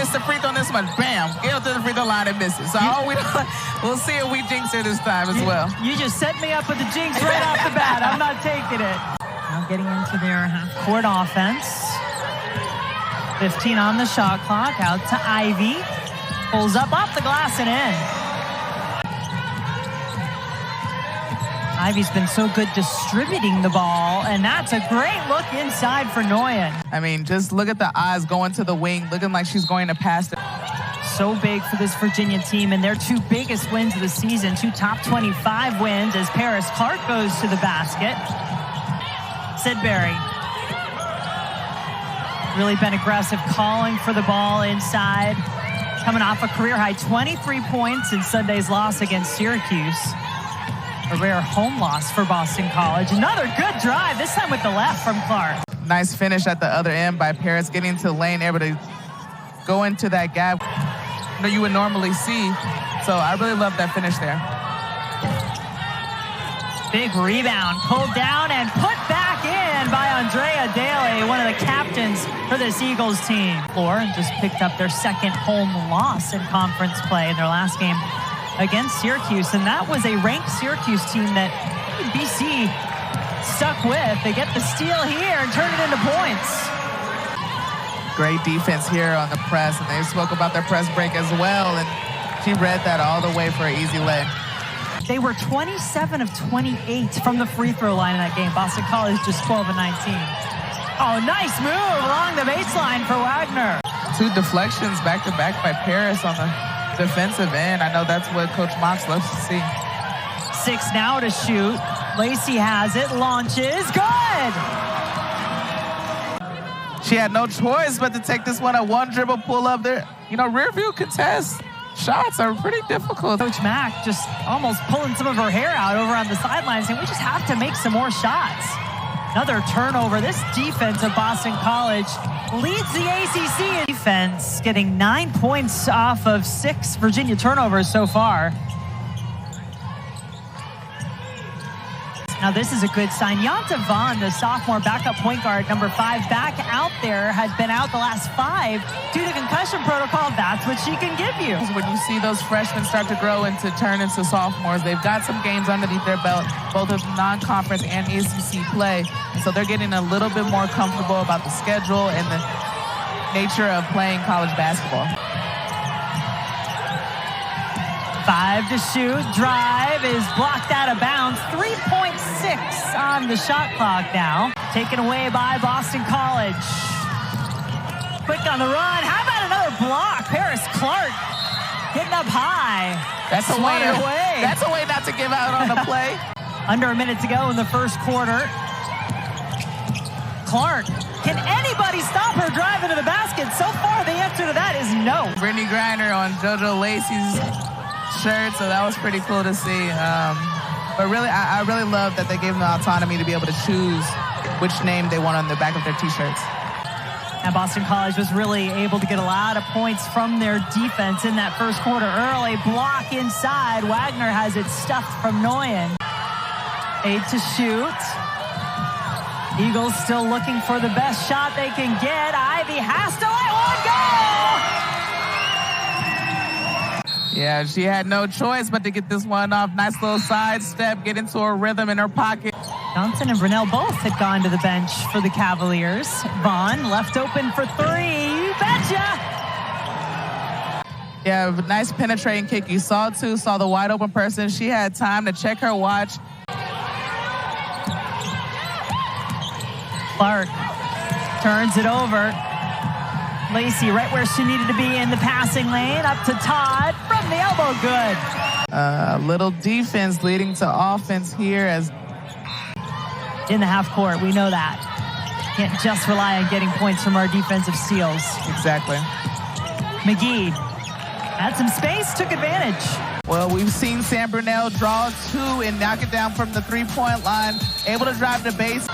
missed the free throw on this one. Bam, get up to the free throw line and miss it. So we'll see if we jinx her this time as well. You just set me up with the jinx right off the bat. I'm not taking it. Now getting into their half-court offense. 15 on the shot clock. Out to Ivy. Pulls up off the glass and in. Ivy's been so good distributing the ball, and that's a great look inside for Nguyen. I mean, just look at the eyes going to the wing, looking like she's going to pass it. So big for this Virginia team, and their two biggest wins of the season, two top 25 wins as Paris Clark goes to the basket. Sidbury. Really been aggressive, calling for the ball inside. Coming off a career-high 23 points in Sunday's loss against Syracuse. A rare home loss for Boston College. Another good drive, this time with the left from Clark. Nice finish at the other end by Paris, getting to the lane, able to go into that gap that you would normally see. So I really love that finish there. Big rebound, pulled down and put back in by Andrea Daley, one of the captains for this Eagles team. And just picked up their second home loss in conference play in their last game against Syracuse, and that was a ranked Syracuse team that BC stuck with. They get the steal here and turn it into points. Great defense here on the press, and they spoke about their press break as well, and she read that all the way for an easy lay. They were 27 of 28 from the free throw line in that game. Boston College just 12 of 19. Oh, nice move along the baseline for Wagner. Two deflections back-to-back by Paris on the defensive end. I know that's what Coach Mox loves to see. 6 now to shoot. Lacey has it, launches, good! She had no choice but to take this one, a one dribble pull up there. You know, rear view contest shots are pretty difficult. Coach Mack just almost pulling some of her hair out over on the sidelines, saying we just have to make some more shots. Another turnover. This defense of Boston College leads the ACC in defense, getting 9 points off of 6 Virginia turnovers so far. Now this is a good sign. Yonta Vaughn, the sophomore backup point guard, number 5, back out there, had been out the last 5 due to concussion protocol. That's what she can give you. When you see those freshmen start to grow and to turn into sophomores, they've got some games underneath their belt, both of non-conference and ACC play. And so they're getting a little bit more comfortable about the schedule and the nature of playing college basketball. 5 to shoot, drive is blocked out of bounds. 3.6 on the shot clock now. Taken away by Boston College. Quick on the run. How about another block? Paris Clark getting up high. That's a way not to give out on the play. Under a minute to go in the first quarter. Clark, can anybody stop her driving to the basket? So far, the answer to that is no. Brittany Griner on JoJo Lacey's shirt, so that was pretty cool to see. But really, I really love that they gave them the autonomy to be able to choose which name they want on the back of their T-shirts. And Boston College was really able to get a lot of points from their defense in that first quarter early. Block inside. Wagner has it stuffed from Nguyen. 8 to shoot. Eagles still looking for the best shot they can get. Ivy has to let one go! Yeah, she had no choice but to get this one off. Nice little sidestep, get into a rhythm in her pocket. Johnson and Brunel both had gone to the bench for the Cavaliers. Vaughn left open for 3. You betcha! Yeah, nice penetrating kick. You saw the wide open person. She had time to check her watch. Clark turns it over. Lacey right where she needed to be in the passing lane. Up to Todd from the elbow, good. Little defense leading to offense here as in the half court. We know that. Can't just rely on getting points from our defensive steals. Exactly. McGee had some space, took advantage. Well, we've seen Sam Brunel draw 2 and knock it down from the 3-point line. Able to drive the base.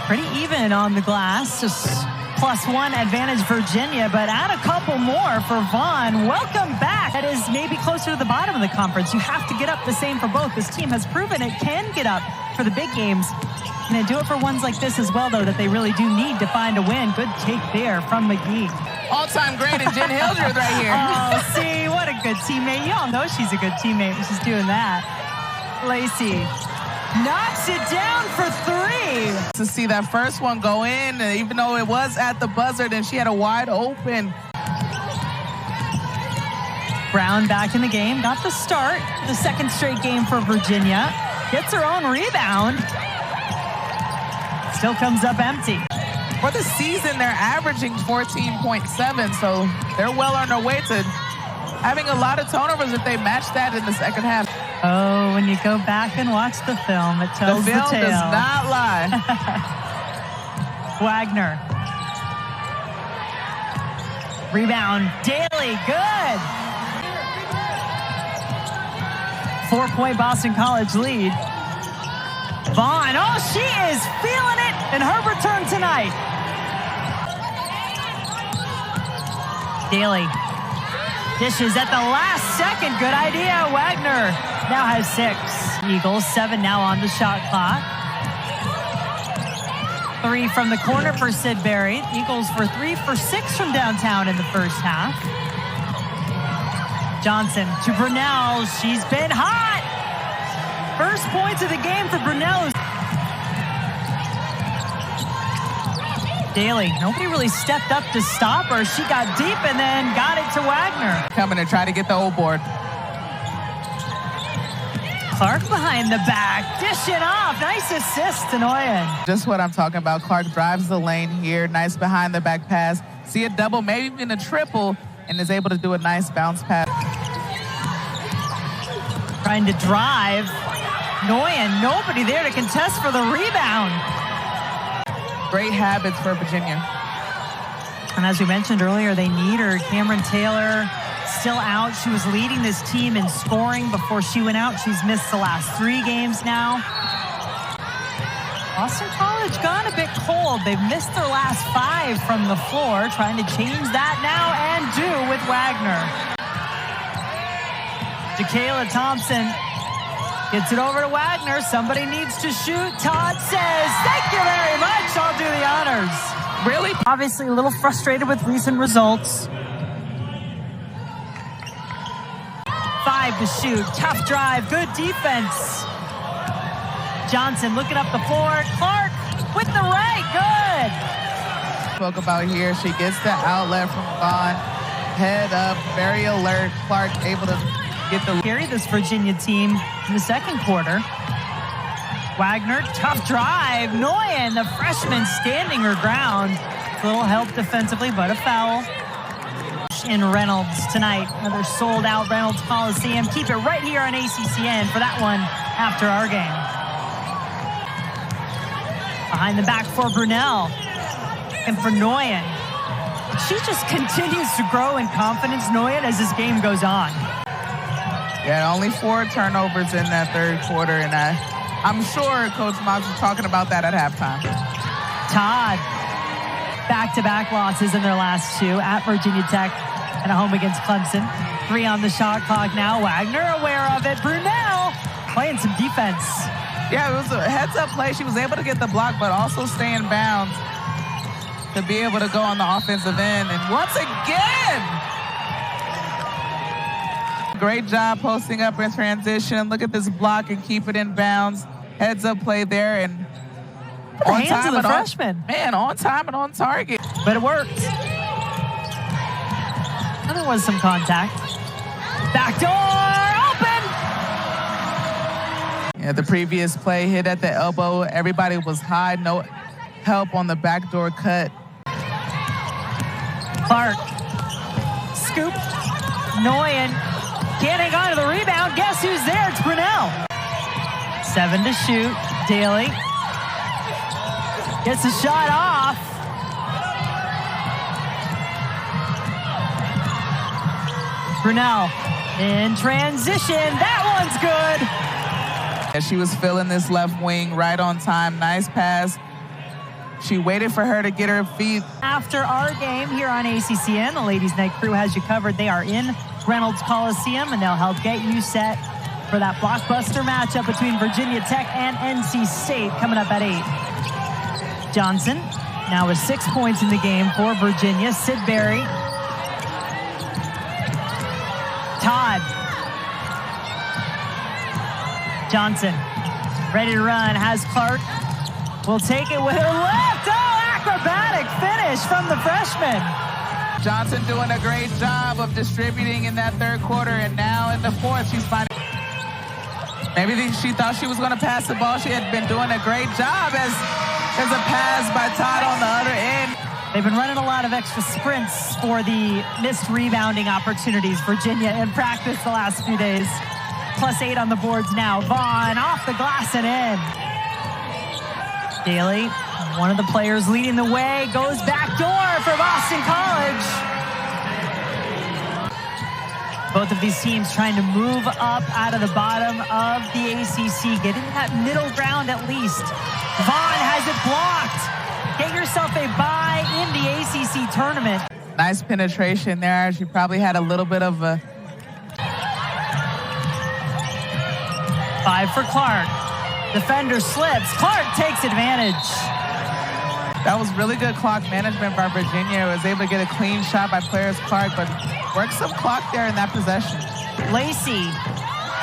Pretty even on the glass, just +1 advantage Virginia, but add a couple more for Vaughn. Welcome back. That is maybe closer to the bottom of the conference. You have to get up the same for both. This team has proven it can get up for the big games Gonna do it for ones like this as well, though, that they really do need to find a win. Good take there from McGee. All-time great and Jen Hildreth right here. Oh, see, what a good teammate. You all know she's a good teammate when she's doing that. Lacey knocks it down for 3. To see that first one go in, even though it was at the buzzer, then she had a wide open. Brown back in the game, got the start. The second straight game for Virginia. Gets her own rebound. Still comes up empty. For the season, they're averaging 14.7, so they're well on their way to having a lot of turnovers if they match that in the second half. Oh, when you go back and watch the film, it tells the tale. The film does not lie. Wagner. Rebound, Daley, good. 4-point Boston College lead. Vaughn, oh, she is feeling it in her return tonight. Daley dishes at the last second. Good idea. Wagner now has 6. Eagles 7 now on the shot clock. 3 from the corner for Sid Berry. Eagles for 3 for 6 from downtown in the first half. Johnson to Brunell. She's been hot. First points of the game for Brunell. Daley, nobody really stepped up to stop her. She got deep and then got it to Wagner. Coming to try to get the old board. Clark behind the back, dishing off. Nice assist to Nguyen. Just what I'm talking about. Clark drives the lane here. Nice behind the back pass. See a double, maybe even a triple, and is able to do a nice bounce pass. Trying to drive. Nguyen, nobody there to contest for the rebound. Great habits for Virginia. And as we mentioned earlier, they need her. Cameron Taylor still out. She was leading this team in scoring before she went out. She's missed the last 3 games now. Boston College gone a bit cold. They've missed their last 5 from the floor. Trying to change that now and do with Wagner. Jakayla Thompson gets it over to Wagner. Somebody needs to shoot. Todd says, thank you very much. I'll do the honors. Really? Obviously a little frustrated with recent results. 5 to shoot. Tough drive. Good defense. Johnson looking up the floor. Clark with the right. Good. Spoke about here. She gets the outlet from Vaughn. Head up. Very alert. Clark able to get the... Carry this Virginia team in the second quarter. Wagner, tough drive. Nguyen, the freshman, standing her ground. A little help defensively, but a foul. In Reynolds tonight. Another sold-out Reynolds Coliseum. Keep it right here on ACCN for that one after our game. Behind the back for Brunell. And for Nguyen. She just continues to grow in confidence, Nguyen, as this game goes on. Yeah, only 4 turnovers in that third quarter, and I'm sure Coach Moggs was talking about that at halftime. Todd, back-to-back losses in their last 2 at Virginia Tech and a home against Clemson. 3 on the shot clock now. Wagner aware of it. Brunell playing some defense. Yeah, it was a heads-up play. She was able to get the block, but also stay in bounds to be able to go on the offensive end. And once again, great job posting up in transition. Look at this block and keep it in bounds. Heads up play there and on hands of the freshman. Man, on time and on target. But it worked. And there was some contact. Back door open. Yeah, the previous play hit at the elbow. Everybody was high. No help on the backdoor cut. Clark. Scoop. Nguyen. Can't hang on to the rebound. Guess who's there? It's Brunell. 7 to shoot. Daley gets a shot off. Brunell in transition. That one's good. Yeah, she was filling this left wing right on time. Nice pass. She waited for her to get her feet. After our game here on ACCN, the Ladies Night Crew has you covered. They are in Reynolds Coliseum, and they'll help get you set for that blockbuster matchup between Virginia Tech and NC State coming up at 8. Johnson now with 6 points in the game for Virginia. Sidbury. Todd. Johnson ready to run, has Clark. Will take it with her left. Oh, acrobatic finish from the freshman. Johnson doing a great job of distributing in that third quarter, and now in the fourth, she's finding. Maybe she thought she was going to pass the ball. She had been doing a great job as there's a pass by Todd on the other end. They've been running a lot of extra sprints for the missed rebounding opportunities. Virginia in practice the last few days. +8 on the boards now. Vaughn off the glass and in. Daley, one of the players leading the way, goes back door for Boston College. Both of these teams trying to move up out of the bottom of the ACC, getting that middle ground at least. Vaughn has it blocked. Get yourself a bye in the ACC tournament. Nice penetration there. She probably had a little bit of a... 5 for Clark. Defender slips. Clark takes advantage. That was really good clock management by Virginia. Was able to get a clean shot by players Clark, but worked some clock there in that possession. Lacey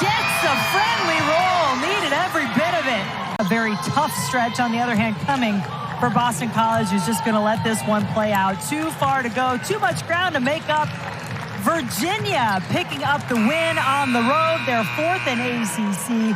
gets a friendly roll. Needed every bit of it. A very tough stretch, on the other hand, coming for Boston College, who's just going to let this one play out. Too far to go. Too much ground to make up. Virginia picking up the win on the road. Their 4th in ACC.